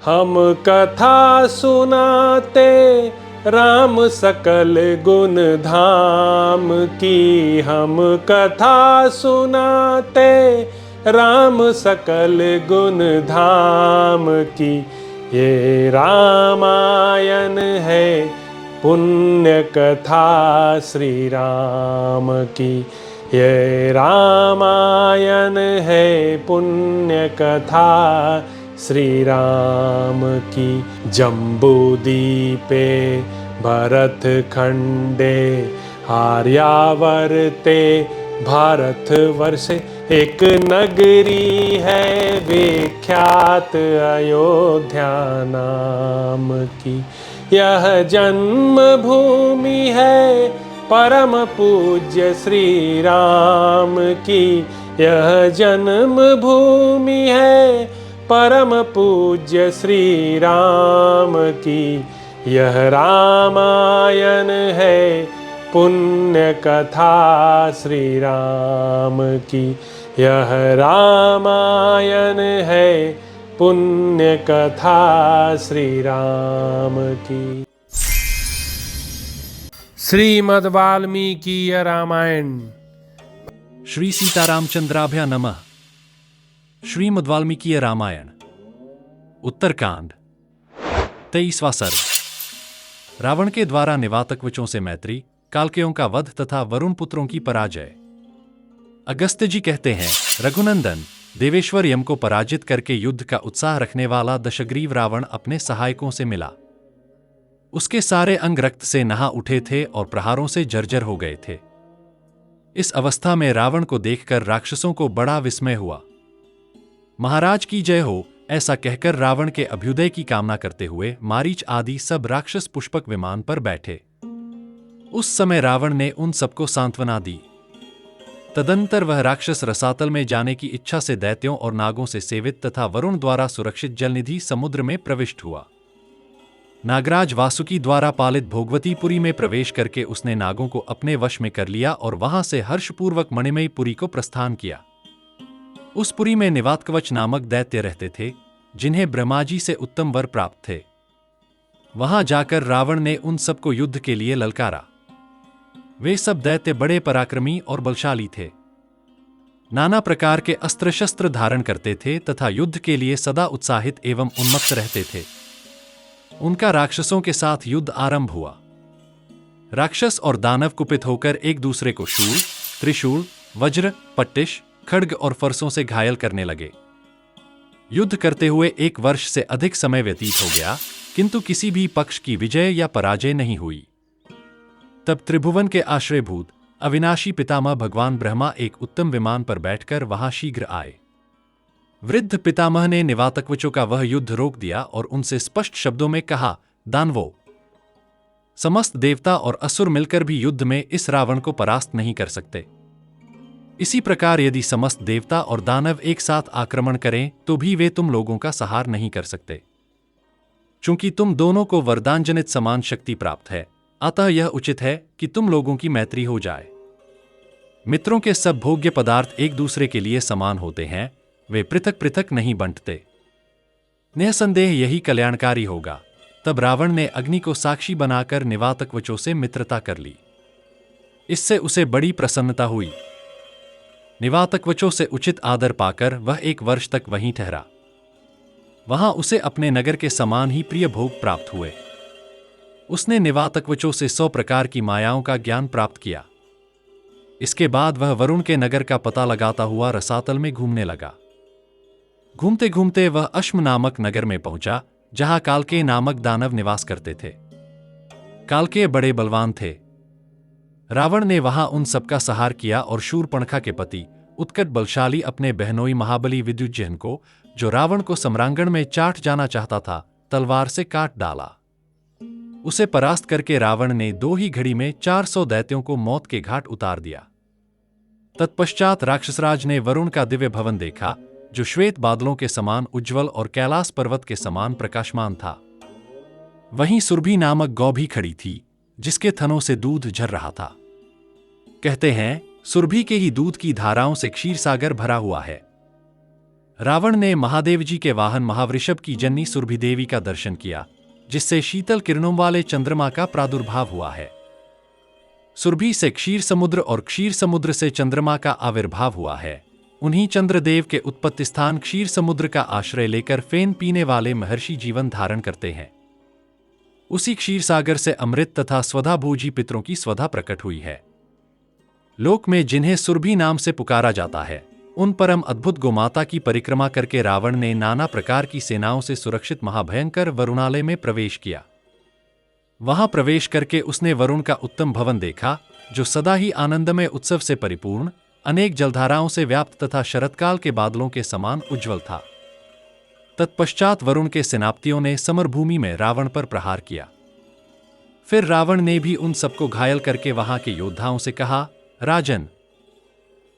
हम कथा सुनाते राम सकल गुण धाम की। हम कथा सुनाते राम सकल गुण धाम की। ये रामायण है पुण्य कथा श्री राम की। ये रामायण है पुण्य कथा श्री राम की। जम्बूदीपे भरत खंडे आर्यावर्ते भारत वर्षे। एक नगरी है विख्यात अयोध्या नाम की। यह जन्म भूमि है परम पूज्य श्री राम की। यह जन्म भूमि है परम पूज्य श्री राम की। यह रामायण है पुण्य कथा श्री राम की। यह रामायण है पुण्य कथा श्री राम की। श्रीमद् वाल्मीकि रामायण। श्री सीतारामचंद्राभ्या नमः। श्रीमद् वाल्मीकि रामायण उत्तरकांड 23वां सर्ग। रावण के द्वारा निवातकवचों से मैत्री, कालकेयों का वध तथा वरुण पुत्रों की पराजय। अगस्त्य जी कहते हैं, रघुनंदन, देवेश्वर यम को पराजित करके युद्ध का उत्साह रखने वाला दशग्रीव रावण अपने सहायकों से मिला। उसके सारे अंग रक्त से नहा उठे थे और प्रहारों से जर्जर हो गए थे। इस अवस्था में रावण को देखकर राक्षसों को बड़ा विस्मय हुआ। महाराज की जय हो, ऐसा कहकर रावण के अभ्युदय की कामना करते हुए मारीच आदि सब राक्षस पुष्पक विमान पर बैठे। उस समय रावण ने उन सबको सांत्वना दी। तदंतर वह राक्षस रसातल में जाने की इच्छा से दैत्यों और नागों से सेवित तथा वरुण द्वारा सुरक्षित जलनिधि समुद्र में प्रविष्ट हुआ। नागराज वासुकी द्वारा पालित भोगवतीपुरी में प्रवेश करके उसने नागों को अपने वश में कर लिया और वहां से हर्षपूर्वक मणिमयी पुरी को प्रस्थान किया। उस पुरी में निवातकवच नामक दैत्य रहते थे, जिन्हें ब्रह्माजी से उत्तम वर प्राप्त थे। वहां जाकर रावण ने उन सबको युद्ध के लिए ललकारा। वे सब दैत्य बड़े पराक्रमी और बलशाली थे। नाना प्रकार के अस्त्र शस्त्र धारण करते थे तथा युद्ध के लिए सदा उत्साहित एवं उन्मत्त रहते थे। उनका राक्षसों के साथ युद्ध आरंभ हुआ। राक्षस और दानव कुपित होकर एक दूसरे को शूल, त्रिशूल, वज्र, पट्टिश, खड्ग और फरसों से घायल करने लगे। युद्ध करते हुए 1 वर्ष से अधिक समय व्यतीत हो गया, किंतु किसी भी पक्ष की विजय या पराजय नहीं हुई। तब त्रिभुवन के आश्रयभूत अविनाशी पितामह भगवान ब्रह्मा एक उत्तम विमान पर बैठकर वहां शीघ्र आए। वृद्ध पितामह ने निवातकवचों का वह युद्ध रोक दिया और उनसे स्पष्ट शब्दों में कहा, दानवों, समस्त देवता और असुर मिलकर भी युद्ध में इस रावण को परास्त नहीं कर सकते। इसी प्रकार यदि समस्त देवता और दानव एक साथ आक्रमण करें तो भी वे तुम लोगों का सहार नहीं कर सकते। चूंकि तुम दोनों को वरदानजनित समान शक्ति प्राप्त है, अतः यह उचित है कि तुम लोगों की मैत्री हो जाए। मित्रों के सब भोग्य पदार्थ एक दूसरे के लिए समान होते हैं, वे पृथक पृथक नहीं बंटते। निःसंदेह यही कल्याणकारी होगा। तब रावण ने अग्नि को साक्षी बनाकर निवातकवचों से मित्रता कर ली। इससे उसे बड़ी प्रसन्नता हुई। निवातकवचों से उचित आदर पाकर वह 1 वर्ष तक वहीं ठहरा। वहां उसे अपने नगर के समान ही प्रिय भोग प्राप्त हुए। उसने निवातकवचों से 100 प्रकार की मायाओं का ज्ञान प्राप्त किया। इसके बाद वह वरुण के नगर का पता लगाता हुआ रसातल में घूमने लगा। घूमते घूमते वह अश्म नामक नगर में पहुंचा, जहां कालकेय नामक दानव निवास करते थे। कालकेय बड़े बलवान थे। रावण ने वहां उन सबका संहार किया और शूर्पणखा के पति उत्कट बलशाली अपने बहनोई महाबली विद्युज्जन को, जो रावण को सम्रांगण में चाट जाना चाहता था, तलवार से काट डाला। उसे परास्त करके रावण ने 2 ही घड़ी में 400 दैत्यों को मौत के घाट उतार दिया। तत्पश्चात राक्षसराज ने वरुण का दिव्य भवन देखा, जो श्वेत बादलों के समान उज्ज्वल और कैलाश पर्वत के समान प्रकाशमान था। वहीं सुरभि नामक गौ भी खड़ी थी, जिसके थनों से दूध झर रहा था। कहते हैं, सुरभि के ही दूध की धाराओं से क्षीर सागर भरा हुआ है। रावण ने महादेव जी के वाहन महावृषभ की जननी सुरभि देवी का दर्शन किया, जिससे शीतल किरणों वाले चंद्रमा का प्रादुर्भाव हुआ है। सुरभि से क्षीर समुद्र और क्षीर समुद्र से चंद्रमा का आविर्भाव हुआ है। उन्हीं चंद्रदेव के उत्पत्ति स्थान क्षीर समुद्र का आश्रय लेकर फेन पीने वाले महर्षि जीवन धारण करते हैं। उसी क्षीर सागर से अमृत तथा स्वधा भोजी पितरों की स्वधा प्रकट हुई है। लोक में जिन्हें सुरभि नाम से पुकारा जाता है, उन परम अद्भुत गोमाता की परिक्रमा करके रावण ने नाना प्रकार की सेनाओं से सुरक्षित महाभयंकर वरुणालय में प्रवेश किया। वहां प्रवेश करके उसने वरुण का उत्तम भवन देखा, जो सदा ही आनंदमय उत्सव से परिपूर्ण, अनेक जलधाराओं से व्याप्त तथा शरतकाल के बादलों के समान उज्ज्वल था। तत्पश्चात वरुण के सेनापतियों ने समरभूमि में रावण पर प्रहार किया। फिर रावण ने भी उन सबको घायल करके वहां के योद्धाओं से कहा, राजन,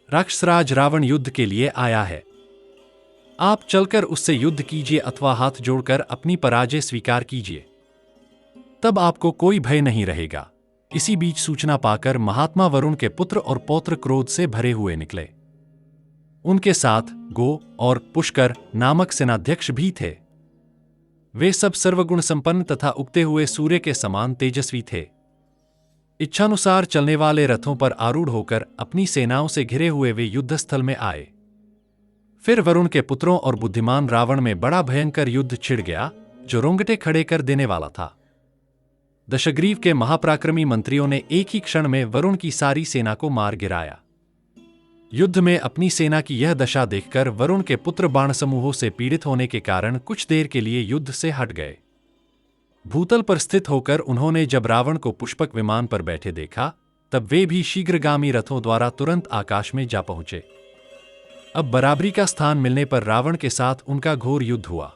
राक्षसराज रावण युद्ध के लिए आया है। आप चलकर उससे युद्ध कीजिए अथवा हाथ जोड़कर अपनी पराजय स्वीकार कीजिए, तब आपको कोई भय नहीं रहेगा। इसी बीच सूचना पाकर महात्मा वरुण के पुत्र और पौत्र क्रोध से भरे हुए निकले। उनके साथ गो और पुष्कर नामक सेनाध्यक्ष भी थे। वे सब सर्वगुण संपन्न तथा उगते हुए सूर्य के समान तेजस्वी थे। इच्छानुसार चलने वाले रथों पर आरूढ़ होकर अपनी सेनाओं से घिरे हुए वे युद्धस्थल में आए। फिर वरुण के पुत्रों और बुद्धिमान रावण में बड़ा भयंकर युद्ध छिड़ गया, जो रोंगटे खड़े कर देने वाला था। दशग्रीव के महापराक्रमी मंत्रियों ने एक ही क्षण में वरुण की सारी सेना को मार गिराया। युद्ध में अपनी सेना की यह दशा देखकर वरुण के पुत्र बाण समूहों से पीड़ित होने के कारण कुछ देर के लिए युद्ध से हट गए। भूतल पर स्थित होकर उन्होंने जब रावण को पुष्पक विमान पर बैठे देखा, तब वे भी शीघ्रगामी रथों द्वारा तुरंत आकाश में जा पहुंचे। अब बराबरी का स्थान मिलने पर रावण के साथ उनका घोर युद्ध हुआ।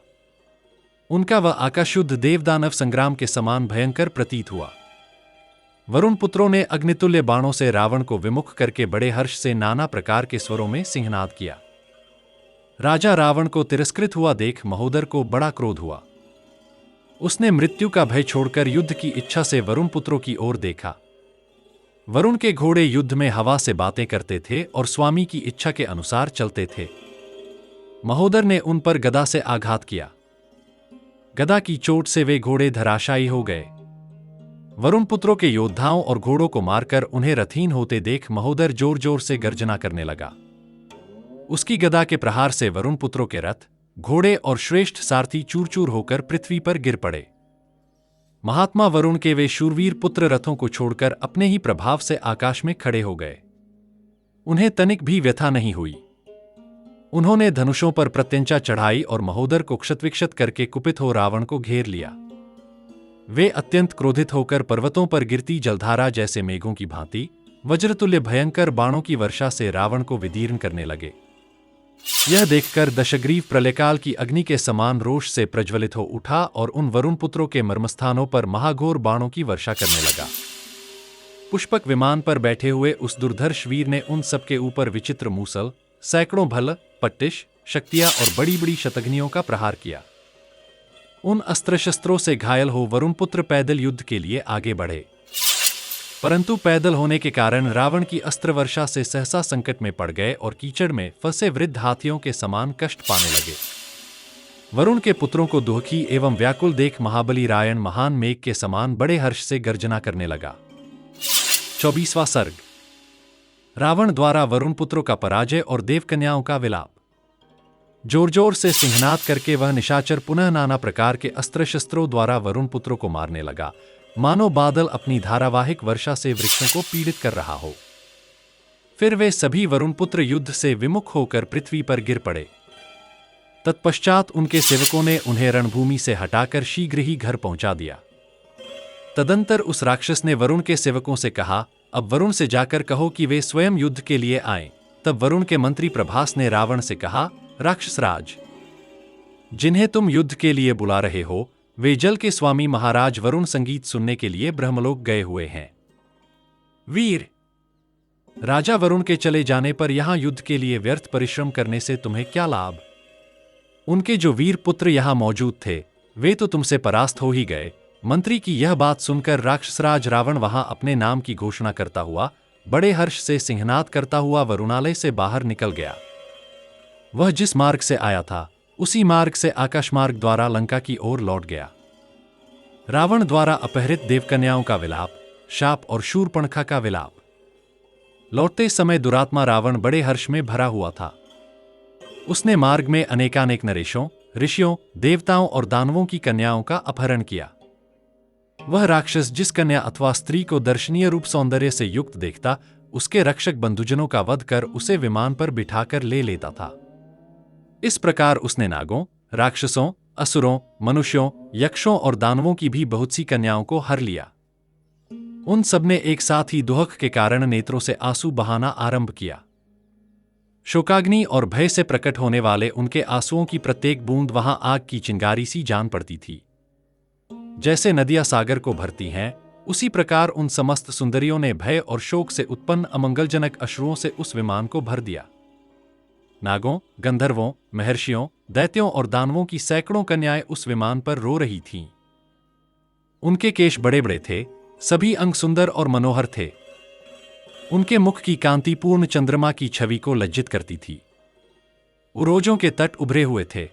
उनका वह आकाशयुद्ध देवदानव संग्राम के समान भयंकर प्रतीत हुआ। वरुण पुत्रों ने अग्नितुल्य बाणों से रावण को विमुख करके बड़े हर्ष से नाना प्रकार के स्वरों में सिंहनाद किया। राजा रावण को तिरस्कृत हुआ देख महोदर को बड़ा क्रोध हुआ। उसने मृत्यु का भय छोड़कर युद्ध की इच्छा से वरुण पुत्रों की ओर देखा। वरुण के घोड़े युद्ध में हवा से बातें करते थे और स्वामी की इच्छा के अनुसार चलते थे। महोदर ने उन पर गदा से आघात किया। गदा की चोट से वे घोड़े धराशायी हो गए। वरुण पुत्रों के योद्धाओं और घोड़ों को मारकर उन्हें रथहीन होते देख महोदर जोर जोर से गर्जना करने लगा। उसकी गदा के प्रहार से वरुण पुत्रों के रथ, घोड़े और श्रेष्ठ सारथी चूर चूर होकर पृथ्वी पर गिर पड़े। महात्मा वरुण के वे शूरवीर पुत्र रथों को छोड़कर अपने ही प्रभाव से आकाश में खड़े हो गए। उन्हें तनिक भी व्यथा नहीं हुई। उन्होंने धनुषों पर प्रत्यंचा चढ़ाई और महोदर को क्षतविक्षत करके कुपित हो रावण को घेर लिया। वे अत्यंत क्रोधित होकर पर्वतों पर गिरती जलधारा जैसे मेघों की भांति वज्रतुल्य भयंकर बाणों की वर्षा से रावण को विदीर्ण करने लगे। यह देखकर दशग्रीव प्रलयकाल की अग्नि के समान रोष से प्रज्वलित हो उठा और उन वरुण पुत्रों के मर्मस्थानों पर महाघोर बाणों की वर्षा करने लगा। पुष्पक विमान पर बैठे हुए उस दुर्धर्ष वीर ने उन सबके ऊपर विचित्र मूसल, सैकड़ों भल, पट्टिश, शक्तियां और बड़ी बड़ी शतघ्नियों का प्रहार किया। उन अस्त्र शस्त्रों से घायल हो वरुण पुत्र पैदल युद्ध के लिए आगे बढ़े, परंतु पैदल होने के कारण रावण की अस्त्र वर्षा से सहसा संकट में पड़ गए और कीचड़ में फंसे वृद्ध हाथियों के समान कष्ट पाने लगे। वरुण के पुत्रों को दुखी एवं व्याकुल देख महाबली रायण महान मेघ के समान बड़े हर्ष से गर्जना करने लगा। 24वां सर्ग। रावण द्वारा वरुण पुत्रों का पराजय और देवकन्याओं का विलाप। जोर जोर से सिंहनाद करके वह निशाचर पुनः नाना प्रकार के अस्त्र शस्त्रों द्वारा वरुण पुत्रों को मारने लगा, मानो बादल अपनी धारावाहिक वर्षा से वृक्षों को पीड़ित कर रहा हो। फिर वे सभी वरुण पुत्र युद्ध से विमुख होकर पृथ्वी पर गिर पड़े। तत्पश्चात उनके सेवकों ने उन्हें रणभूमि से हटाकर शीघ्र ही घर पहुंचा दिया। तदंतर उस राक्षस ने वरुण के सेवकों से कहा, अब वरुण से जाकर कहो कि वे स्वयं युद्ध के लिए आएं। तब वरुण के मंत्री प्रभास ने रावण से कहा, राक्षसराज, जिन्हें तुम युद्ध के लिए बुला रहे हो, वे जल के स्वामी महाराज वरुण संगीत सुनने के लिए ब्रह्मलोक गए हुए हैं। वीर, राजा वरुण के चले जाने पर यहां युद्ध के लिए व्यर्थ परिश्रम करने से तुम्हें क्या लाभ? उनके जो वीर पुत्र यहां मौजूद थे, वे तो तुमसे परास्त हो ही गए। मंत्री की यह बात सुनकर राक्षसराज रावण वहां अपने नाम की घोषणा करता हुआ, बड़े हर्ष से सिंहनाद करता हुआ वरुणालय से बाहर निकल गया। वह जिस मार्ग से आया था उसी मार्ग से आकाश मार्ग द्वारा लंका की ओर लौट गया। रावण द्वारा अपहरित देवकन्याओं का विलाप, शाप और शूर्पणखा का विलाप। लौटते समय दुरात्मा रावण बड़े हर्ष में भरा हुआ था। उसने मार्ग में अनेकानेक नरेशों, ऋषियों, देवताओं और दानवों की कन्याओं का अपहरण किया। वह राक्षस जिस कन्या अथवा स्त्री को दर्शनीय रूप सौंदर्य से युक्त देखता, उसके रक्षक बंधुजनों का वध कर उसे विमान पर बिठाकर ले लेता था। इस प्रकार उसने नागों, राक्षसों, असुरों, मनुष्यों, यक्षों और दानवों की भी बहुत सी कन्याओं को हर लिया। उन सबने एक साथ ही दुहक के कारण नेत्रों से आंसू बहाना आरंभ किया। शोकाग्नि और भय से प्रकट होने वाले उनके आंसुओं की प्रत्येक बूंद वहां आग की चिंगारी सी जान पड़ती थी। जैसे नदियां सागर को भरती हैं, उसी प्रकार उन समस्त सुंदरियों ने भय और शोक से उत्पन्न अमंगलजनक अश्रुओं से उस विमान को भर दिया। नागों, गंधर्वों, महर्षियों, दैत्यों और दानवों की सैकड़ों कन्याएं उस विमान पर रो रही थीं। उनके केश बड़े बड़े थे, सभी अंग सुंदर और मनोहर थे। उनके मुख की कांति पूर्ण चंद्रमा की छवि को लज्जित करती थी। उरोजों के तट उभरे हुए थे।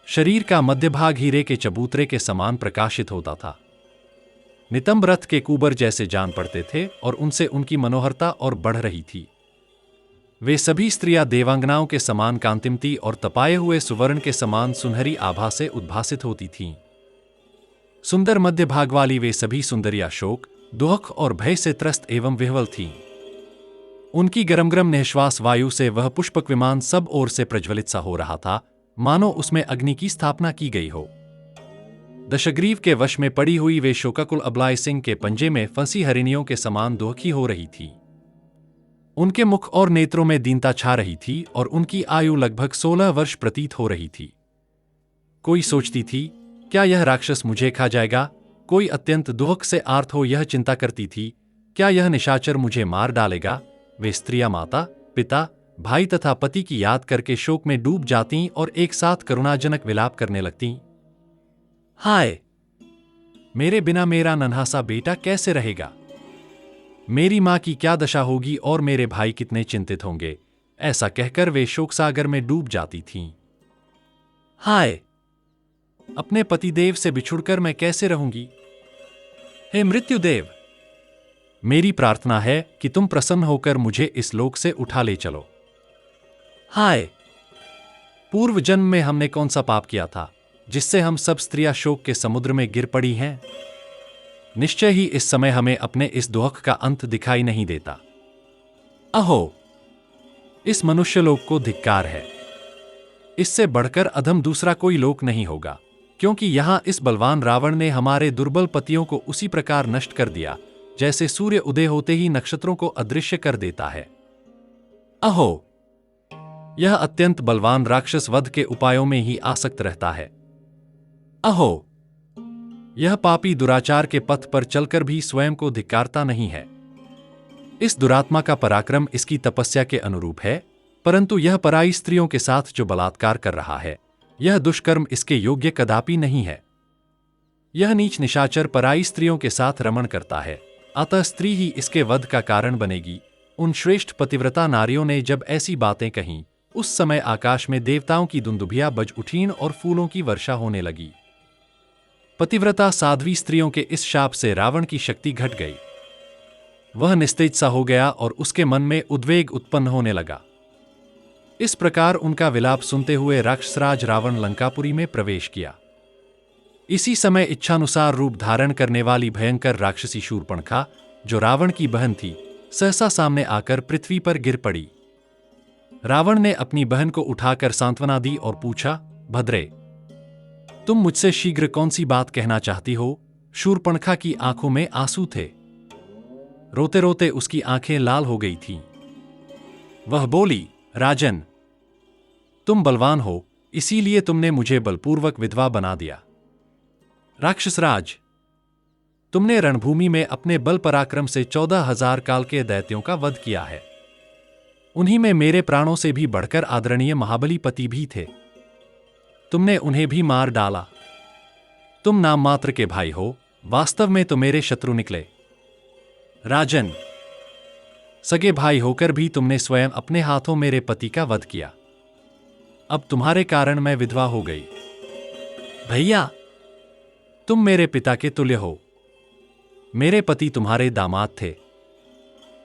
शरीर का मध्य भाग हीरे के चबूतरे के समान प्रकाशित होता था। नितंब रथ के कुबर जैसे जान पड़ते थे और उनसे उनकी मनोहरता और बढ़ रही थी। वे सभी स्त्रियां देवांगनाओं के समान कांतिमती और तपाए हुए सुवर्ण के समान सुनहरी आभा से उद्भासित होती थीं। सुंदर मध्य भाग वाली वे सभी सुंदरियां शोक, दुहक और भय से त्रस्त एवं विह्वल थीं। उनकी गरम निःश्वास वायु से वह पुष्पक विमान सब ओर से प्रज्वलित सा हो रहा था, मानो उसमें अग्नि की स्थापना की गई हो। दशग्रीव के वश में पड़ी हुई वे शोकाकुल अबलाय सिंह के पंजे में फंसी हरिणियों के समान दुहकी हो रही थी। उनके मुख और नेत्रों में दीनता छा रही थी और उनकी आयु लगभग 16 वर्ष प्रतीत हो रही थी। कोई सोचती थी, क्या यह राक्षस मुझे खा जाएगा? कोई अत्यंत दुहक से आर्त हो यह चिंता करती थी, क्या यह निशाचर मुझे मार डालेगा? वे स्त्रियां माता, पिता, भाई तथा पति की याद करके शोक में डूब जातीं और एक साथ करुणाजनक विलाप करने लगतीं। हाय! मेरे बिना मेरा नन्हा सा बेटा कैसे रहेगा? मेरी मां की क्या दशा होगी और मेरे भाई कितने चिंतित होंगे? ऐसा कहकर वे शोक सागर में डूब जाती थीं। हाय! अपने पतिदेव से बिछुड़कर मैं कैसे रहूंगी? हे मृत्युदेव! मेरी प्रार्थना है कि तुम प्रसन्न होकर मुझे इस लोक से उठा ले चलो। हाय! पूर्व जन्म में हमने कौन सा पाप किया था, जिससे हम सब स्त्रियां शोक के समुद्र में गिर पड़ी हैं? निश्चय ही इस समय हमें अपने इस दुहक का अंत दिखाई नहीं देता। अहो! इस मनुष्यलोक को धिक्कार है। इससे बढ़कर अधम दूसरा कोई लोक नहीं होगा, क्योंकि यहां इस बलवान रावण ने हमारे दुर्बल पतियों को उसी प्रकार नष्ट कर दिया, जैसे सूर्य उदय होते ही नक्षत्रों को अदृश्य कर देता है। अहो! यह अत्यंत बलवान राक्षस वध के उपायों में ही आसक्त रहता है। अहो! यह पापी दुराचार के पथ पर चलकर भी स्वयं को धिक्कारता नहीं है। इस दुरात्मा का पराक्रम इसकी तपस्या के अनुरूप है, परंतु यह पराई स्त्रियों के साथ जो बलात्कार कर रहा है, यह दुष्कर्म इसके योग्य कदापि नहीं है। यह नीच निशाचर पराई स्त्रियों के साथ रमण करता है, अतः स्त्री ही इसके वध का कारण बनेगी। उन श्रेष्ठ पतिव्रता नारियों ने जब ऐसी बातें कहीं, उस समय आकाश में देवताओं की दुंदुभियां बज उठीं और फूलों की वर्षा होने लगी। पतिव्रता साध्वी स्त्रियों के इस शाप से रावण की शक्ति घट गई। वह निस्तेज सा हो गया और उसके मन में उद्वेग उत्पन्न होने लगा। इस प्रकार उनका विलाप सुनते हुए राक्षसराज रावण लंकापुरी में प्रवेश किया। इसी समय इच्छानुसार रूप धारण करने वाली भयंकर राक्षसी शूर्पणखा, जो रावण की बहन थी, सहसा सामने आकर पृथ्वी पर गिर पड़ी। रावण ने अपनी बहन को उठाकर सांत्वना दी और पूछा, भद्रे, तुम मुझसे शीघ्र कौन सी बात कहना चाहती हो? शूर्पणखा की आंखों में आंसू थे। रोते रोते उसकी आंखें लाल हो गई थीं। वह बोली, राजन, तुम बलवान हो, इसीलिए तुमने मुझे बलपूर्वक विधवा बना दिया। राक्षसराज, तुमने रणभूमि में अपने बल पराक्रम से 14,000 काल के दैत्यों का वध किया है। उन्हीं में मेरे प्राणों से भी बढ़कर आदरणीय महाबली पति भी थे। तुमने उन्हें भी मार डाला। तुम नाम मात्र के भाई हो, वास्तव में तो मेरे शत्रु निकले। राजन, सगे भाई होकर भी तुमने स्वयं अपने हाथों मेरे पति का वध किया। अब तुम्हारे कारण मैं विधवा हो गई। भैया, तुम मेरे पिता के तुल्य हो। मेरे पति तुम्हारे दामाद थे।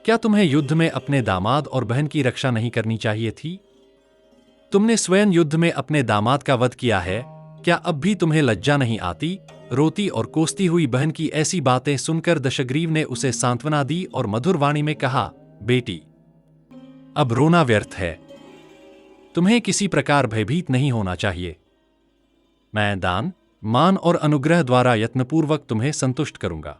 क्या तुम्हें युद्ध में अपने दामाद और बहन की रक्षा नहीं करनी चाहिए थी? तुमने स्वयं युद्ध में अपने दामाद का वध किया है। क्या अब भी तुम्हें लज्जा नहीं आती? रोती और कोसती हुई बहन की ऐसी बातें सुनकर दशग्रीव ने उसे सांत्वना दी और मधुर वाणी में कहा, बेटी, अब रोना व्यर्थ है। तुम्हें किसी प्रकार भयभीत नहीं होना चाहिए। मैं दान, मान और अनुग्रह द्वारा यत्नपूर्वक तुम्हें संतुष्ट करूंगा।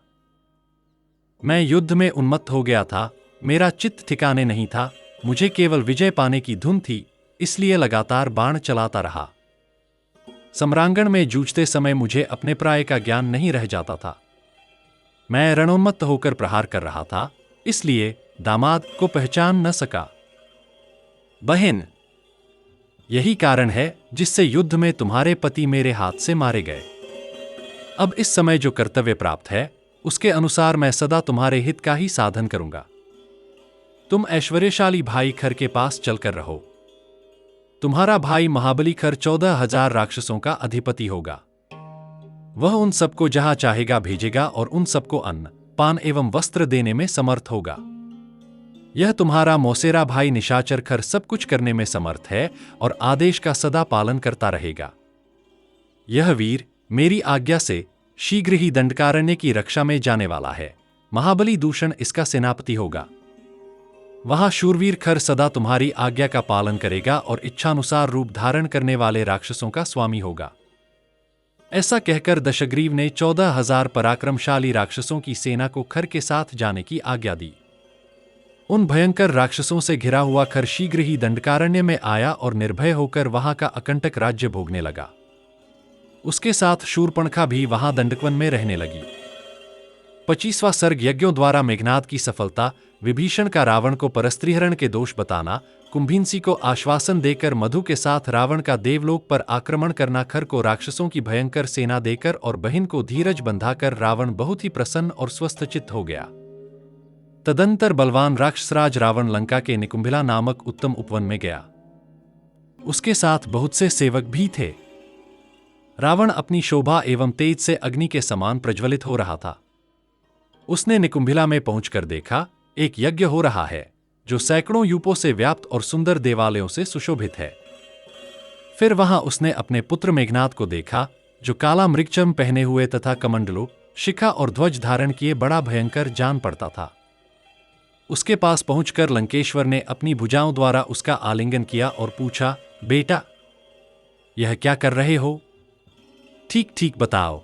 मैं युद्ध में उन्मत्त हो गया था। मेरा चित्त ठिकाने नहीं था। मुझे केवल विजय पाने की धुन थी, इसलिए लगातार बाण चलाता रहा। सम्रांगण में जूझते समय मुझे अपने प्राय का ज्ञान नहीं रह जाता था। मैं रणोन्मत्त होकर प्रहार कर रहा था, इसलिए दामाद को पहचान न सका। बहन, यही कारण है जिससे युद्ध में तुम्हारे पति मेरे हाथ से मारे गए। अब इस समय जो कर्तव्य प्राप्त है, उसके अनुसार मैं सदा तुम्हारे हित का ही साधन करूंगा। तुम ऐश्वर्यशाली भाई खर के पास चलकर रहो। तुम्हारा भाई महाबली खर 14,000 राक्षसों का अधिपति होगा। वह उन सबको जहां चाहेगा भेजेगा और उन सबको अन्न, पान एवं वस्त्र देने में समर्थ होगा। यह तुम्हारा मौसेरा भाई निशाचर खर सब कुछ करने में समर्थ है और आदेश का सदा पालन करता रहेगा। यह वीर मेरी आज्ञा से शीघ्र ही दंडकारण्य की रक्षा में जाने वाला है। महाबली दूषण इसका सेनापति होगा। वहां शूरवीर खर सदा तुम्हारी आज्ञा का पालन करेगा और इच्छानुसार रूप धारण करने वाले राक्षसों का स्वामी होगा। ऐसा कहकर दशग्रीव ने 14,000 पराक्रमशाली राक्षसों की सेना को खर के साथ जाने की आज्ञा दी। उन भयंकर राक्षसों से घिरा हुआ खर शीघ्र ही दंडकारण्य में आया और निर्भय होकर वहां का अकंटक राज्य भोगने लगा। उसके साथ शूर्पणखा भी वहां दंडकवन में रहने लगी। 25वां सर्ग यज्ञों द्वारा मेघनाद की सफलता, विभीषण का रावण को परस्त्रीहरण के दोष बताना, कुंभीनसी को आश्वासन देकर मधु के साथ रावण का देवलोक पर आक्रमण करना, खर को राक्षसों की भयंकर सेना देकर और बहिन को धीरज बंधाकर रावण बहुत ही प्रसन्न और स्वस्थचित्त हो गया। तदंतर बलवान राक्षसराज रावण लंका के निकुंभिला नामक उत्तम उपवन में गया। उसके साथ बहुत से सेवक भी थे। रावण अपनी शोभा एवं तेज से अग्नि के समान प्रज्वलित हो रहा था। उसने निकुंभिला में पहुंचकर देखा, एक यज्ञ हो रहा है जो सैकड़ों यूपों से व्याप्त और सुंदर देवालयों से सुशोभित है। फिर वहां उसने अपने पुत्र मेघनाद को देखा, जो काला मृगचर्म पहने हुए तथा कमंडलों, शिखा और ध्वज धारण किए बड़ा भयंकर जान पड़ता था। उसके पास पहुंचकर लंकेश्वर ने अपनी भुजाओं द्वारा उसका आलिंगन किया और पूछा, बेटा, यह क्या कर रहे हो? ठीक ठीक बताओ।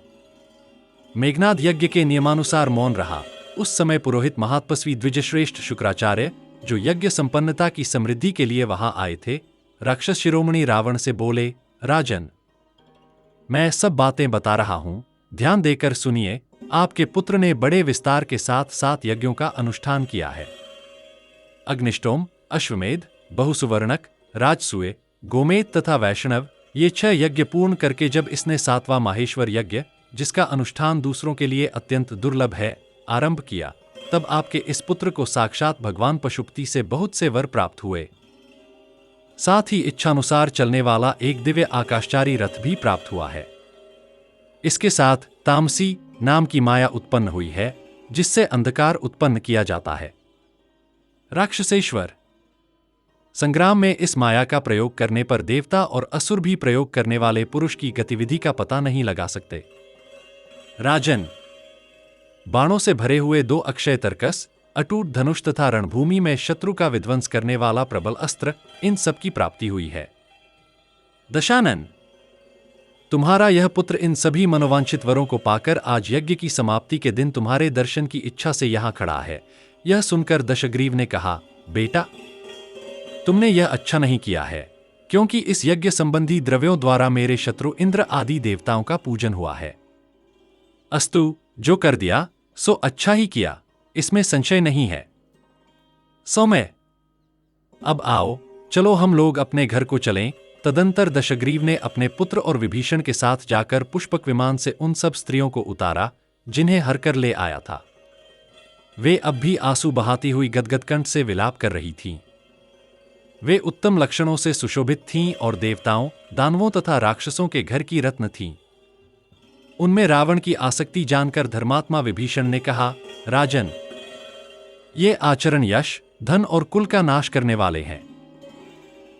मेघनाद यज्ञ के नियमानुसार मौन रहा। उस समय पुरोहित महातपस्वी द्विजश्रेष्ठ शुक्राचार्य, जो यज्ञ संपन्नता की समृद्धि के लिए वहां आए थे, राक्षस शिरोमणि रावण से बोले, राजन, मैं सब बातें बता रहा हूं, ध्यान देकर सुनिए। आपके पुत्र ने बड़े विस्तार के साथ 7 यज्ञों का अनुष्ठान किया है। अग्निष्टोम, अश्वमेध, बहुसुवर्णक, राजसूय, गोमेद तथा वैष्णव, ये 6 यज्ञ पूर्ण करके जब इसने 7वां माहेश्वर यज्ञ, जिसका अनुष्ठान दूसरों के लिए अत्यंत दुर्लभ है, आरंभ किया, तब आपके इस पुत्र को साक्षात भगवान पशुपति से बहुत से वर प्राप्त हुए। साथ ही इच्छानुसार चलने वाला एक दिव्य आकाशचारी रथ भी प्राप्त हुआ है। इसके साथ तामसी नाम की माया उत्पन्न हुई है, जिससे अंधकार उत्पन्न किया जाता है। राक्षसेश्वर, संग्राम में इस माया का प्रयोग करने पर देवता और असुर भी प्रयोग करने वाले पुरुष की गतिविधि का पता नहीं लगा सकते। राजन, बाणों से भरे हुए 2 अक्षय तरकस, अटूट धनुष तथा रणभूमि में शत्रु का विध्वंस करने वाला प्रबल अस्त्र, इन सब की प्राप्ति हुई है। दशानन, तुम्हारा यह पुत्र इन सभी मनोवांछित वरों को पाकर आज यज्ञ की समाप्ति के दिन तुम्हारे दर्शन की इच्छा से यहां खड़ा है। यह सुनकर दशग्रीव ने कहा, बेटा, तुमने यह अच्छा नहीं किया है, क्योंकि इस यज्ञ संबंधी द्रव्यों द्वारा मेरे शत्रु इंद्र आदि देवताओं का पूजन हुआ है। अस्तु, जो कर दिया सो अच्छा ही किया, इसमें संशय नहीं है। सौम्य, अब आओ, चलो हम लोग अपने घर को चलें। तदंतर दशग्रीव ने अपने पुत्र और विभीषण के साथ जाकर पुष्पक विमान से उन सब स्त्रियों को उतारा जिन्हें हरकर ले आया था। वे अब भी आंसू बहाती हुई गदगद कंठ से विलाप कर रही थीं। वे उत्तम लक्षणों से सुशोभित थीं और देवताओं, दानवों तथा राक्षसों के घर की रत्न थीं। उनमें रावण की आसक्ति जानकर धर्मात्मा विभीषण ने कहा, राजन, ये आचरण यश, धन और कुल का नाश करने वाले हैं।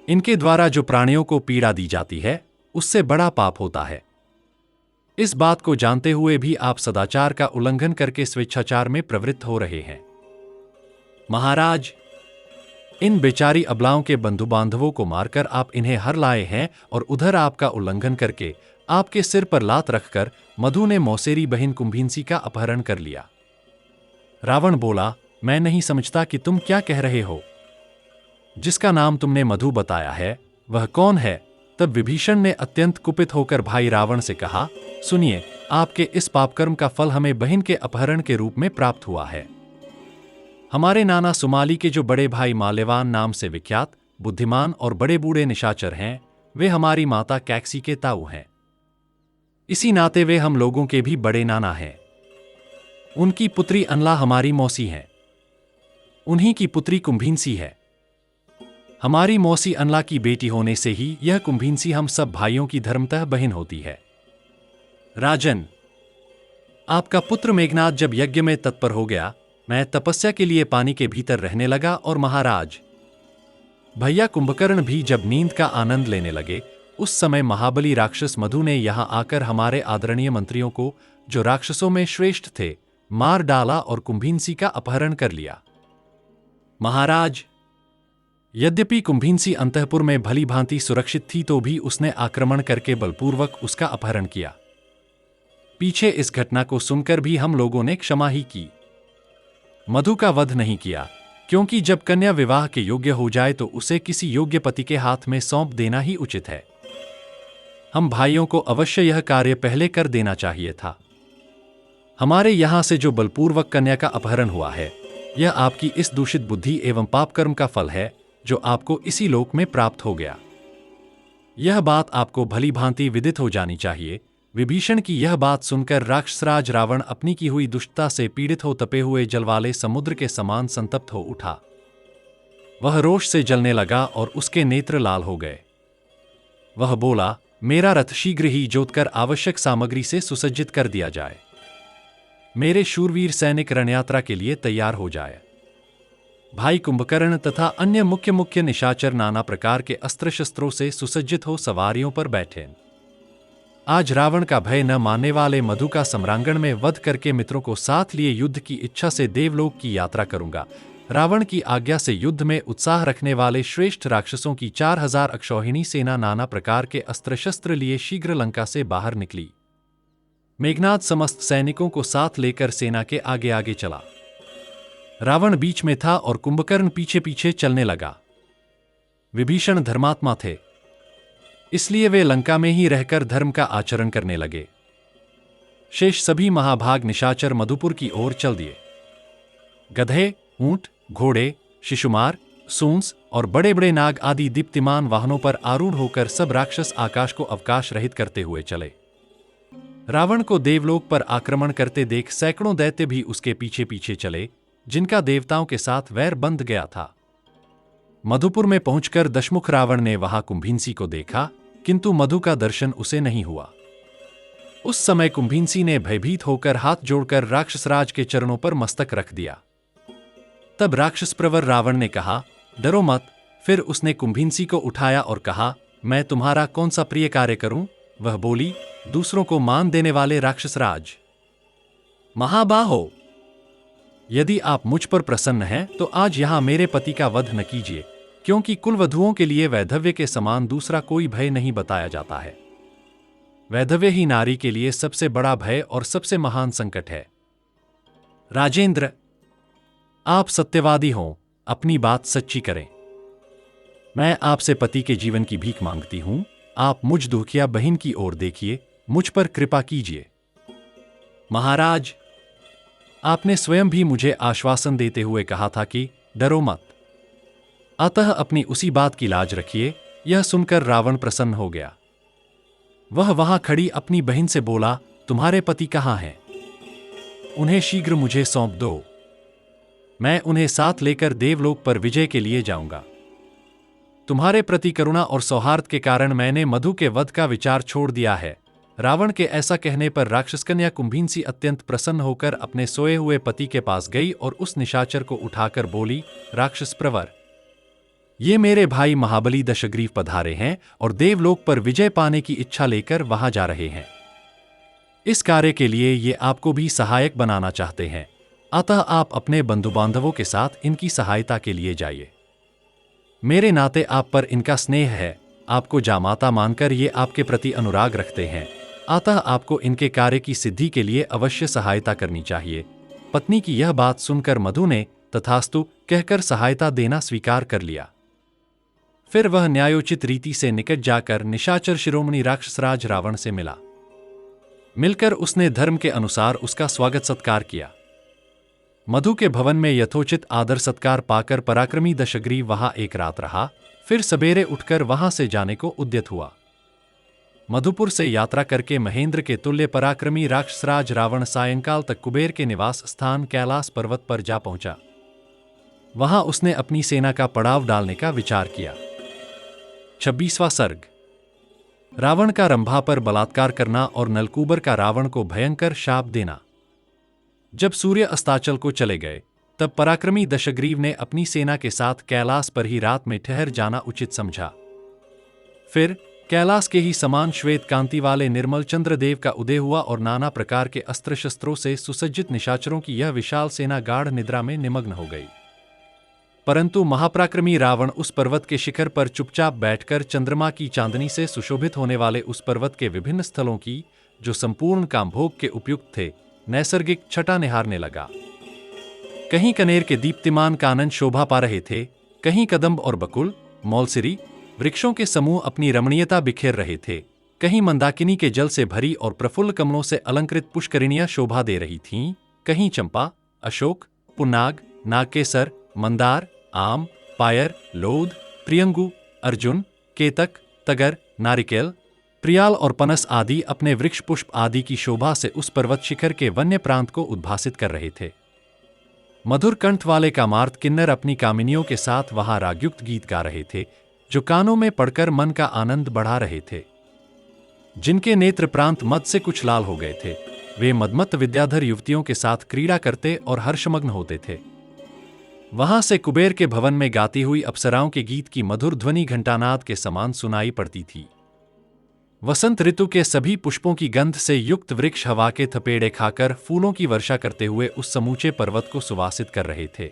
इनके द्वारा जो प्राणियों को पीड़ा दी जाती है, उससे बड़ा पाप होता है। इस बात को जानते हुए भी आप सदाचार का उल्लंघन करके स्वेच्छाचार में प्रवृत्त हो रहे हैं। महाराज, इन बेचारी अबलाओं के बंधु बांधवों को मारकर आप इन्हें हर लाए हैं और उधर आपका उल्लंघन करके आपके सिर पर लात रखकर मधु ने मौसेरी बहन कुंभीनसी का अपहरण कर लिया। रावण बोला, मैं नहीं समझता कि तुम क्या कह रहे हो। जिसका नाम तुमने मधु बताया है, वह कौन है? तब विभीषण ने अत्यंत कुपित होकर भाई रावण से कहा, सुनिए, आपके इस पापकर्म का फल हमें बहन के अपहरण के रूप में प्राप्त हुआ है। हमारे नाना सुमाली के जो बड़े भाई माल्यवान नाम से विख्यात, बुद्धिमान और बड़े बूढ़े निशाचर हैं, वे हमारी माता कैकसी के ताऊ हैं। इसी नाते वे हम लोगों के भी बड़े नाना हैं। उनकी पुत्री अनला हमारी मौसी है। उन्हीं की पुत्री कुंभीनसी है। हमारी मौसी अनला की बेटी होने से ही यह कुंभीनसी हम सब भाइयों की धर्मतः बहन होती है। राजन, आपका पुत्र मेघनाद जब यज्ञ में तत्पर हो गया, मैं तपस्या के लिए पानी के भीतर रहने लगा और महाराज भैया कुंभकर्ण भी जब नींद का आनंद लेने लगे, उस समय महाबली राक्षस मधु ने यहां आकर हमारे आदरणीय मंत्रियों को, जो राक्षसों में श्रेष्ठ थे, मार डाला और कुंभीनसी का अपहरण कर लिया। महाराज, यद्यपि कुंभीनसी अंतःपुर में भली भांति सुरक्षित थी, तो भी उसने आक्रमण करके बलपूर्वक उसका अपहरण किया। पीछे इस घटना को सुनकर भी हम लोगों ने क्षमा ही की, मधु का वध नहीं किया, क्योंकि जब कन्या विवाह के योग्य हो जाए तो उसे किसी योग्य पति के हाथ में सौंप देना ही उचित है। हम भाइयों को अवश्य यह कार्य पहले कर देना चाहिए था। हमारे यहां से जो बलपूर्वक कन्या का अपहरण हुआ है, यह आपकी इस दूषित बुद्धि एवं पापकर्म का फल है, जो आपको इसी लोक में प्राप्त हो गया। यह बात आपको भली भांति विदित हो जानी चाहिए। विभीषण की यह बात सुनकर राक्षसराज रावण अपनी की हुई दुष्टता से पीड़ित हो तपे हुए जल वाले समुद्र के समान संतप्त हो उठा। वह रोष से जलने लगा और उसके नेत्र लाल हो गए। वह बोला, मेरा रथ शीघ्र ही जोतकर आवश्यक सामग्री से सुसज्जित कर दिया जाए। मेरे शूरवीर सैनिक रणयात्रा के लिए तैयार हो जाए। भाई कुंभकर्ण तथा अन्य मुख्य निशाचर नाना प्रकार के अस्त्र शस्त्रों से सुसज्जित हो सवारियों पर बैठे। आज रावण का भय न मानने वाले मधु का सम्रांगण में वध करके मित्रों को साथ लिए युद्ध की इच्छा से देवलोक की यात्रा करूंगा। रावण की आज्ञा से युद्ध में उत्साह रखने वाले श्रेष्ठ राक्षसों की 4000 अक्षौहिणी सेना नाना प्रकार के अस्त्र शस्त्र लिए शीघ्र लंका से बाहर निकली। मेघनाद समस्त सैनिकों को साथ लेकर सेना के आगे आगे चला। रावण बीच में था और कुंभकर्ण पीछे पीछे चलने लगा। विभीषण धर्मात्मा थे, इसलिए वे लंका में ही रहकर धर्म का आचरण करने लगे। शेष सभी महाभाग निशाचर मधुपुर की ओर चल दिए। गधे, ऊंट, घोड़े, शिशुमार, सूंस और बड़े बड़े नाग आदि दीप्तिमान वाहनों पर आरूढ़ होकर सब राक्षस आकाश को अवकाश रहित करते हुए चले। रावण को देवलोक पर आक्रमण करते देख सैकड़ों दैत्य भी उसके पीछे पीछे चले, जिनका देवताओं के साथ वैर बंध गया था। मधुपुर में पहुंचकर दशमुख रावण ने वहां कुंभीनसी को देखा, किंतु मधु का दर्शन उसे नहीं हुआ। उस समय कुंभीनसी ने भयभीत होकर हाथ जोड़कर राक्षसराज के चरणों पर मस्तक रख दिया। तब राक्षस प्रवर रावण ने कहा, डरो मत। फिर उसने कुंभीनसी को उठाया और कहा, मैं तुम्हारा कौन सा प्रिय कार्य करूं? वह बोली, दूसरों को मान देने वाले राक्षसराज। महाबाहो, यदि आप मुझ पर प्रसन्न हैं तो आज यहां मेरे पति का वध न कीजिए, क्योंकि कुलवधुओं के लिए वैधव्य के समान दूसरा कोई भय नहीं बताया जाता है। वैधव्य ही नारी के लिए सबसे बड़ा भय और सबसे महान संकट है। राजेंद्र, आप सत्यवादी हों, अपनी बात सच्ची करें। मैं आपसे पति के जीवन की भीख मांगती हूं। आप मुझ दुखिया बहन की ओर देखिए, मुझ पर कृपा कीजिए। महाराज, आपने स्वयं भी मुझे आश्वासन देते हुए कहा था कि डरो मत, अतः अपनी उसी बात की लाज रखिए। यह सुनकर रावण प्रसन्न हो गया। वह वहां खड़ी अपनी बहन से बोला, तुम्हारे पति कहाँ हैं? उन्हें शीघ्र मुझे सौंप दो। मैं उन्हें साथ लेकर देवलोक पर विजय के लिए जाऊंगा। तुम्हारे प्रति करुणा और सौहार्द के कारण मैंने मधु के वध का विचार छोड़ दिया है। रावण के ऐसा कहने पर राक्षस कन्या कुंभीनसी अत्यंत प्रसन्न होकर अपने सोए हुए पति के पास गई और उस निशाचर को उठाकर बोली, राक्षस प्रवर, ये मेरे भाई महाबली दशग्रीव पधारे हैं और देवलोक पर विजय पाने की इच्छा लेकर वहां जा रहे हैं। इस कार्य के लिए ये आपको भी सहायक बनाना चाहते हैं, अतः आप अपने बंधु बांधवों के साथ इनकी सहायता के लिए जाइए। मेरे नाते आप पर इनका स्नेह है, आपको जामाता मानकर ये आपके प्रति अनुराग रखते हैं, अतः आपको इनके कार्य की सिद्धि के लिए अवश्य सहायता करनी चाहिए। पत्नी की यह बात सुनकर मधु ने तथास्तु कहकर सहायता देना स्वीकार कर लिया। फिर वह न्यायोचित रीति से निकट जाकर निशाचर शिरोमणि राक्षसराज रावण से मिला। मिलकर उसने धर्म के अनुसार उसका स्वागत सत्कार किया। मधु के भवन में यथोचित आदर सत्कार पाकर पराक्रमी दशग्रीव वहां एक रात रहा, फिर सवेरे उठकर वहां से जाने को उद्यत हुआ। मधुपुर से यात्रा करके महेंद्र के तुल्य पराक्रमी राक्षसराज रावण सायंकाल तक कुबेर के निवास स्थान कैलाश पर्वत पर जा पहुंचा। वहां उसने अपनी सेना का पड़ाव डालने का विचार किया। 26वां सर्ग। रावण का रंभा पर बलात्कार करना और नलकूबर का रावण को भयंकर शाप देना। जब सूर्य अस्ताचल को चले गए तब पराक्रमी दशग्रीव ने अपनी सेना के साथ कैलाश पर ही रात में ठहर जाना उचित समझा। फिर कैलाश के ही समान श्वेत कांति वाले निर्मल चंद्रदेव का उदय हुआ और नाना प्रकार के अस्त्र शस्त्रों से सुसज्जित निशाचरों की यह विशाल सेना गाढ़ निद्रा में निमग्न हो गई। परंतु महापराक्रमी रावण उस पर्वत के शिखर पर चुपचाप बैठकर चंद्रमा की चांदनी से सुशोभित होने वाले उस पर्वत के विभिन्न स्थलों की, जो संपूर्ण कामभोग के उपयुक्त थे, नैसर्गिक छटा निहारने लगा। कहीं कनेर के दीप्तिमान कानन शोभा पा रहे थे, कहीं कदम्ब और बकुल, मौलसिरी वृक्षों के समूह अपनी रमणीयता बिखेर रहे थे, कहीं मंदाकिनी के जल से भरी और प्रफुल्ल कमलों से अलंकृत पुष्करिणियां शोभा दे रही थीं, कहीं चंपा, अशोक, पुन्नाग, नागकेसर, मंदार, आम, पायर, लोध, प्रियंगु, अर्जुन, केतक, तगर, नारिकेल, प्रियाल और पनस आदि अपने वृक्ष पुष्प आदि की शोभा से उस पर्वत शिखर के वन्य प्रांत को उद्भासित कर रहे थे। मधुर कंठ वाले कामार्त किन्नर अपनी कामिनियों के साथ वहां रागयुक्त गीत गा रहे थे, जो कानों में पड़कर मन का आनंद बढ़ा रहे थे। जिनके नेत्र प्रांत मद से कुछ लाल हो गए थे, वे मदमत्त विद्याधर युवतियों के साथ क्रीड़ा करते और हर्षमग्न होते थे। वहां से कुबेर के भवन में गाती हुई अप्सराओं के गीत की मधुर ध्वनि घंटानाद के समान सुनाई पड़ती थी। वसंत ऋतु के सभी पुष्पों की गंध से युक्त वृक्ष हवा के थपेड़े खाकर फूलों की वर्षा करते हुए उस समूचे पर्वत को सुवासित कर रहे थे।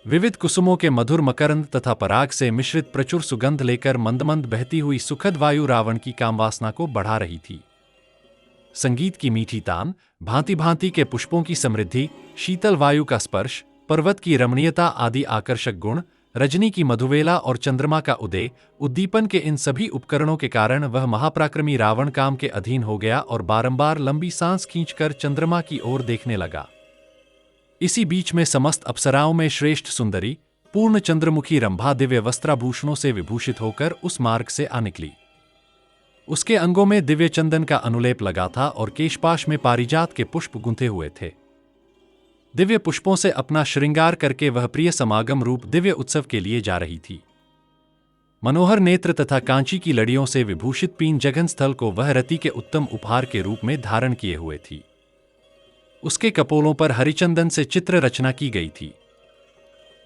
विविध कुसुमों के मधुर मकरंद तथा पराग से मिश्रित प्रचुर सुगंध लेकर मंद बहती हुई सुखद वायु रावण की कामवासना को बढ़ा रही थी। संगीत की मीठी तान, भांति भांति के पुष्पों की समृद्धि, शीतल वायु का स्पर्श, पर्वत की रमणीयता आदि आकर्षक गुण, रजनी की मधुवेला और चंद्रमा का उदय, उद्दीपन के इन सभी उपकरणों के कारण वह महापराक्रमी रावण काम के अधीन हो गया और बारंबार लंबी सांस खींचकर चंद्रमा की ओर देखने लगा। इसी बीच में समस्त अप्सराओं में श्रेष्ठ सुंदरी पूर्ण चंद्रमुखी रंभा दिव्य वस्त्राभूषणों से विभूषित होकर उस मार्ग से आ निकली। उसके अंगों में दिव्य चंदन का अनुलेप लगा था और केशपाश में पारिजात के पुष्प गुंथे हुए थे। दिव्य पुष्पों से अपना श्रृंगार करके वह प्रिय समागम रूप दिव्य उत्सव के लिए जा रही थी। मनोहर नेत्र तथा कांची की लड़ियों से विभूषित पीन जघन स्थल को वह रति के उत्तम उपहार के रूप में धारण किए हुए थी। उसके कपोलों पर हरिचंदन से चित्र रचना की गई थी।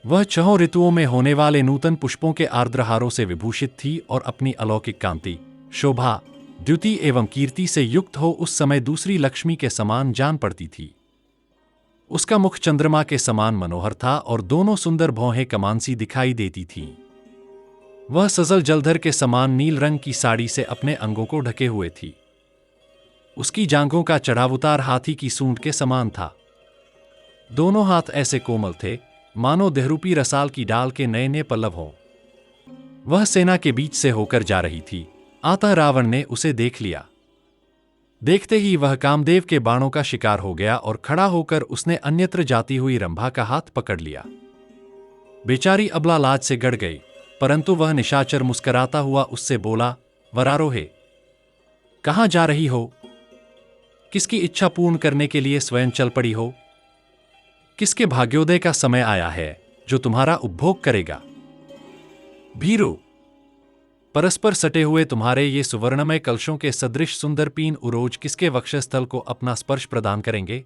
वह छहों ऋतुओं में होने वाले नूतन पुष्पों के आर्द्रहारों से विभूषित थी और अपनी अलौकिक कांति, शोभा, द्युति एवं कीर्ति से युक्त हो उस समय दूसरी लक्ष्मी के समान जान पड़ती थी। उसका मुख चंद्रमा के समान मनोहर था और दोनों सुंदर भौहें कमानसी दिखाई देती थीं। वह सजल जलधर के समान नील रंग की साड़ी से अपने अंगों को ढके हुए थी। उसकी जांघों का चढ़ाव-उतार हाथी की सूंड के समान था। दोनों हाथ ऐसे कोमल थे मानो देहरूपी रसाल की डाल के नए नए पल्लव हों। वह सेना के बीच से होकर जा रही थी। अतः रावण ने उसे देख लिया। देखते ही वह कामदेव के बाणों का शिकार हो गया और खड़ा होकर उसने अन्यत्र जाती हुई रंभा का हाथ पकड़ लिया। बेचारी अबला लाज से गड़ गई, परंतु वह निशाचर मुस्कराता हुआ उससे बोला, वरारोहे, कहां जा रही हो? किसकी इच्छा पूर्ण करने के लिए स्वयं चल पड़ी हो? किसके भाग्योदय का समय आया है जो तुम्हारा उपभोग करेगा? भीरु, परस्पर सटे हुए तुम्हारे ये सुवर्णमय कलशों के सदृश सुंदर पीन उरोज किसके वक्षस्थल को अपना स्पर्श प्रदान करेंगे?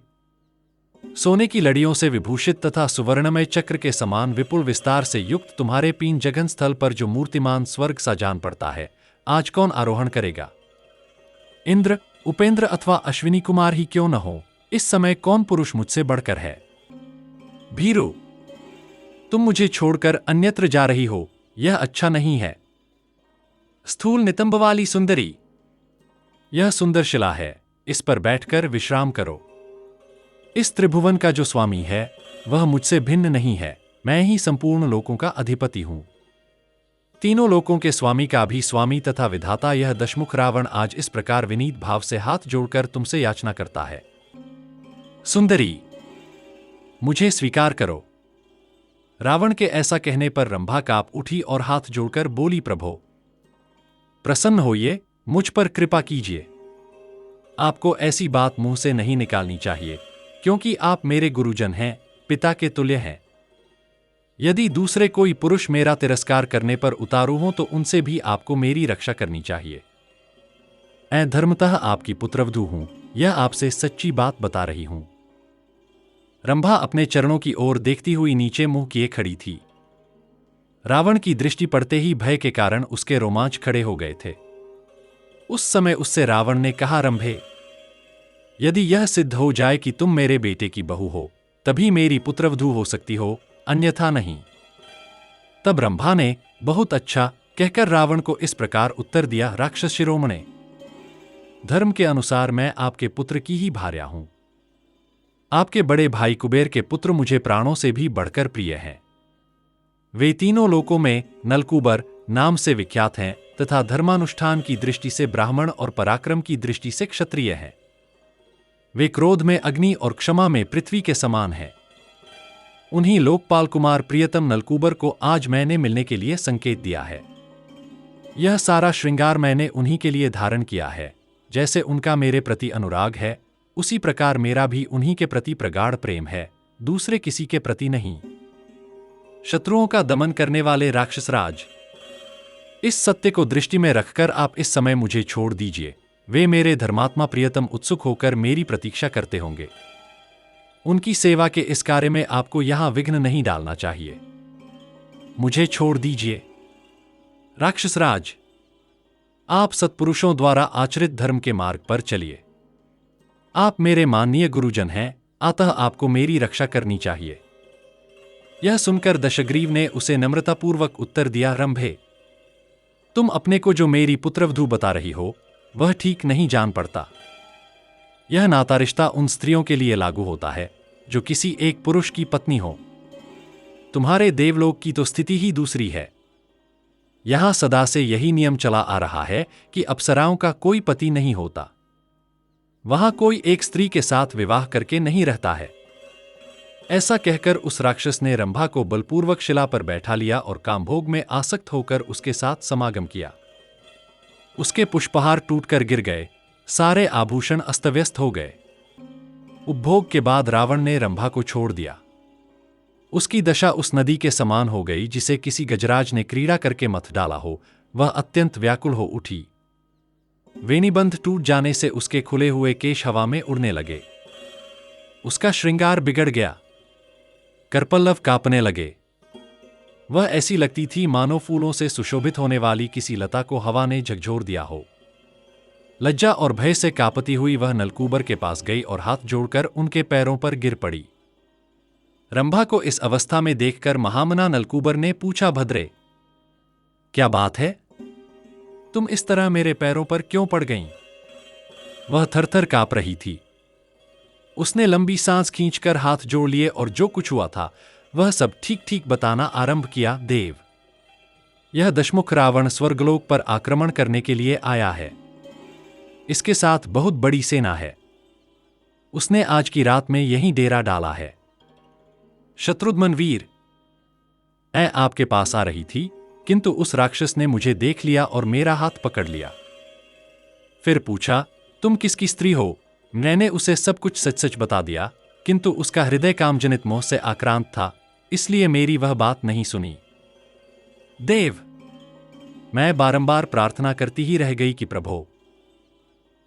सोने की लड़ियों से विभूषित तथा सुवर्णमय चक्र के समान विपुल विस्तार से युक्त तुम्हारे पीन जगन स्थल पर जो मूर्तिमान स्वर्ग सा जान पड़ता है, आज कौन आरोहण करेगा? इंद्र, उपेंद्र अथवा अश्विनी कुमार ही क्यों न हो, इस समय कौन पुरुष मुझसे बढ़कर है? भीरु, तुम मुझे छोड़कर अन्यत्र जा रही हो, यह अच्छा नहीं है। स्थूल नितंब वाली सुंदरी, यह सुंदर शिला है, इस पर बैठकर विश्राम करो। इस त्रिभुवन का जो स्वामी है वह मुझसे भिन्न नहीं है, मैं ही संपूर्ण लोकों का अधिपति हूं। तीनों लोकों के स्वामी का भी स्वामी तथा विधाता यह दशमुख रावण आज इस प्रकार विनीत भाव से हाथ जोड़कर तुमसे याचना करता है। सुंदरी, मुझे स्वीकार करो। रावण के ऐसा कहने पर रंभा कांप उठी और हाथ जोड़कर बोली, प्रभो प्रसन्न होइए, मुझ पर कृपा कीजिए। आपको ऐसी बात मुंह से नहीं निकालनी चाहिए, क्योंकि आप मेरे गुरुजन हैं, पिता के तुल्य हैं। यदि दूसरे कोई पुरुष मेरा तिरस्कार करने पर उतारू हो तो उनसे भी आपको मेरी रक्षा करनी चाहिए। मैं धर्मतः आपकी पुत्रवधू हूं, यह आपसे सच्ची बात बता रही हूं। रंभा अपने चरणों की ओर देखती हुई नीचे मुंह किए खड़ी थी। रावण की दृष्टि पड़ते ही भय के कारण उसके रोमांच खड़े हो गए थे। उस समय उससे रावण ने कहा, रंभे, यदि यह सिद्ध हो जाए कि तुम मेरे बेटे की बहू हो, तभी मेरी पुत्रवधू हो सकती हो, अन्यथा नहीं। तब रंभा ने बहुत अच्छा कहकर रावण को इस प्रकार उत्तर दिया, राक्षस शिरोमणे, धर्म के अनुसार मैं आपके पुत्र की ही भार्या हूं। आपके बड़े भाई कुबेर के पुत्र मुझे प्राणों से भी बढ़कर प्रिय हैं। वे तीनों लोकों में नलकूबर नाम से विख्यात हैं तथा धर्मानुष्ठान की दृष्टि से ब्राह्मण और पराक्रम की दृष्टि से क्षत्रिय हैं। वे क्रोध में अग्नि और क्षमा में पृथ्वी के समान हैं। उन्हीं लोकपाल कुमार प्रियतम नलकूबर को आज मैंने मिलने के लिए संकेत दिया है। यह सारा श्रृंगार मैंने उन्हीं के लिए धारण किया है। जैसे उनका मेरे प्रति अनुराग है, उसी प्रकार मेरा भी उन्हीं के प्रति प्रगाढ़ प्रेम है, दूसरे किसी के प्रति नहीं। शत्रुओं का दमन करने वाले राक्षसराज, इस सत्य को दृष्टि में रखकर आप इस समय मुझे छोड़ दीजिए। वे मेरे धर्मात्मा प्रियतम उत्सुक होकर मेरी प्रतीक्षा करते होंगे। उनकी सेवा के इस कार्य में आपको यहां विघ्न नहीं डालना चाहिए। मुझे छोड़ दीजिए। राक्षसराज, आप सत्पुरुषों द्वारा आचरित धर्म के मार्ग पर चलिए। आप मेरे माननीय गुरुजन हैं, अतः आपको मेरी रक्षा करनी चाहिए। यह सुनकर दशग्रीव ने उसे नम्रतापूर्वक उत्तर दिया, रंभे, तुम अपने को जो मेरी पुत्रवधू बता रही हो वह ठीक नहीं जान पड़ता। यह नाता रिश्ता उन स्त्रियों के लिए लागू होता है जो किसी एक पुरुष की पत्नी हो। तुम्हारे देवलोक की तो स्थिति ही दूसरी है। यहां सदा से यही नियम चला आ रहा है कि अप्सराओं का कोई पति नहीं होता। वहां कोई एक स्त्री के साथ विवाह करके नहीं रहता है। ऐसा कहकर उस राक्षस ने रंभा को बलपूर्वक शिला पर बैठा लिया और कामभोग में आसक्त होकर उसके साथ समागम किया। उसके पुष्पहार टूटकर गिर गए, सारे आभूषण अस्तव्यस्त हो गए। उपभोग के बाद रावण ने रंभा को छोड़ दिया। उसकी दशा उस नदी के समान हो गई जिसे किसी गजराज ने क्रीड़ा करके मथ डाला हो। वह अत्यंत व्याकुल हो उठी। वेणीबंध टूट जाने से उसके खुले हुए केश हवा में उड़ने लगे। उसका श्रृंगार बिगड़ गया, करपल्लव कांपने लगे। वह ऐसी लगती थी मानो फूलों से सुशोभित होने वाली किसी लता को हवा ने झकझोर दिया हो। लज्जा और भय से कांपती हुई वह नलकूबर के पास गई और हाथ जोड़कर उनके पैरों पर गिर पड़ी। रंभा को इस अवस्था में देखकर महामना नलकूबर ने पूछा, भद्रे, क्या बात है? तुम इस तरह मेरे पैरों पर क्यों पड़ गईं? वह थरथर कांप रही थी। उसने लंबी सांस खींचकर हाथ जोड़ लिए और जो कुछ हुआ था वह सब ठीक ठीक बताना आरंभ किया। देव, यह दशमुख रावण स्वर्गलोक पर आक्रमण करने के लिए आया है। इसके साथ बहुत बड़ी सेना है। उसने आज की रात में यहीं डेरा डाला है। शत्रुघ्न वीर, मैं आपके पास आ रही थी, किंतु उस राक्षस ने मुझे देख लिया और मेरा हाथ पकड़ लिया। फिर पूछा, तुम किसकी स्त्री हो? मैंने उसे सब कुछ सच सच बता दिया, किंतु उसका हृदय कामजनित मोह से आक्रांत था, इसलिए मेरी वह बात नहीं सुनी। देव, मैं बारंबार प्रार्थना करती ही रह गई कि प्रभो,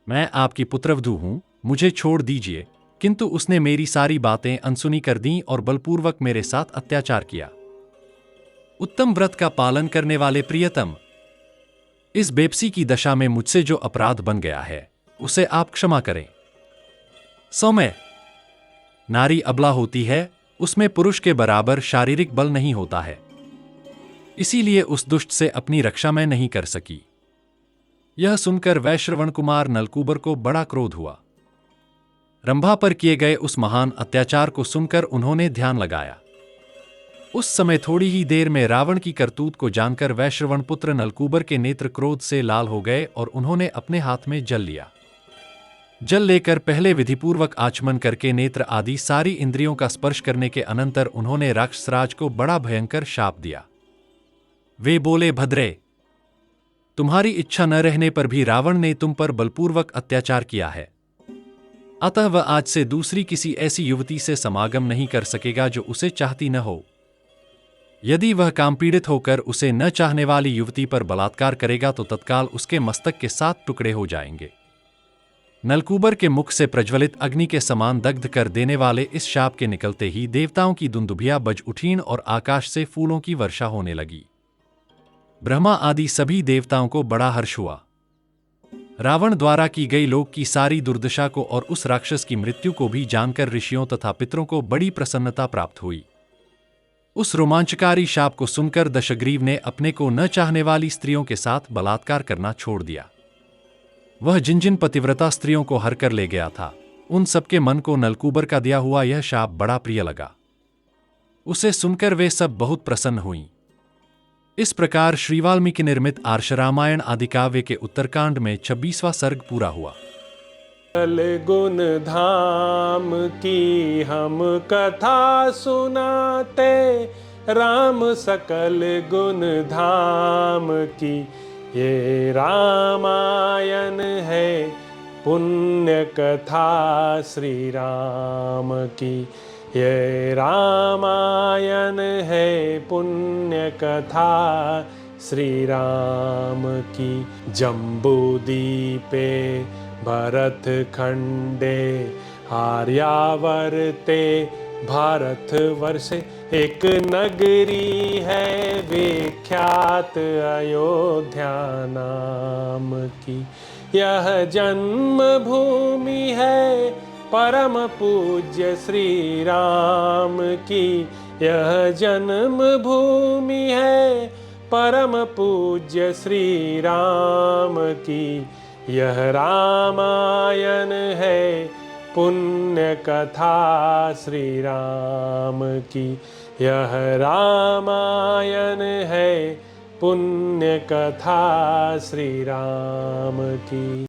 मैं आपकी पुत्रवधू हूं, मुझे छोड़ दीजिए, किंतु उसने मेरी सारी बातें अनसुनी कर दीं और बलपूर्वक मेरे साथ अत्याचार किया। उत्तम व्रत का पालन करने वाले प्रियतम, इस बेपसी की दशा में मुझसे जो अपराध बन गया है, उसे आप क्षमा करें। सौम्य, नारी अबला होती है, उसमें पुरुष के बराबर शारीरिक बल नहीं होता है, इसीलिए उस दुष्ट से अपनी रक्षा मैं नहीं कर सकी। यह सुनकर वैश्रवण कुमार नलकूबर को बड़ा क्रोध हुआ। रंभा पर किए गए उस महान अत्याचार को सुनकर उन्होंने ध्यान लगाया। उस समय थोड़ी ही देर में रावण की करतूत को जानकर वैश्रवण पुत्र नलकूबर के नेत्र क्रोध से लाल हो गए और उन्होंने अपने हाथ में जल लिया। जल लेकर पहले विधिपूर्वक आचमन करके नेत्र आदि सारी इंद्रियों का स्पर्श करने के अनंतर उन्होंने राक्षसराज को बड़ा भयंकर शाप दिया। वे बोले, भद्रे, तुम्हारी इच्छा न रहने पर भी रावण ने तुम पर बलपूर्वक अत्याचार किया है, अतः वह आज से दूसरी किसी ऐसी युवती से समागम नहीं कर सकेगा जो उसे चाहती न हो। यदि वह कामपीड़ित होकर उसे न चाहने वाली युवती पर बलात्कार करेगा तो तत्काल उसके मस्तक के 7 टुकड़े हो जाएंगे। नलकूबर के मुख से प्रज्वलित अग्नि के समान दग्ध कर देने वाले इस शाप के निकलते ही देवताओं की दुंदुभियां बज उठीं और आकाश से फूलों की वर्षा होने लगी। ब्रह्मा आदि सभी देवताओं को बड़ा हर्ष हुआ। रावण द्वारा की गई लोक की सारी दुर्दशा को और उस राक्षस की मृत्यु को भी जानकर ऋषियों तथा पितरों को बड़ी प्रसन्नता प्राप्त हुई। उस रोमांचकारी शाप को सुनकर दशग्रीव ने अपने को न चाहने वाली स्त्रियों के साथ बलात्कार करना छोड़ दिया। वह जिन जिन पतिव्रता स्त्रियों को हर कर ले गया था, उन सबके मन को नलकूबर का दिया हुआ यह शाप बड़ा प्रिय लगा। उसे सुनकर वे सब बहुत प्रसन्न हुईं। इस प्रकार श्री वाल्मीकि निर्मित आर्ष रामायण आदि काव्य के उत्तरकांड में 26वां सर्ग पूरा हुआ। सकल गुण धाम की हम कथा सुनाते, राम सकल गुण धाम की ये रामायण है, पुण्य कथा श्री राम की ये रामायण है, पुण्य कथा श्री राम की। जम्बूदीपे भरत खंडे आर्यावर्ते, भारत वर्षे एक नगरी है, विख्यात अयोध्या नाम की। यह जन्म भूमि है परम पूज्य श्री राम की, यह जन्म भूमि है परम पूज्य श्री राम की। यह रामायण है, पुण्य कथा श्री राम की। यह रामायण है, पुण्य कथा श्री राम की।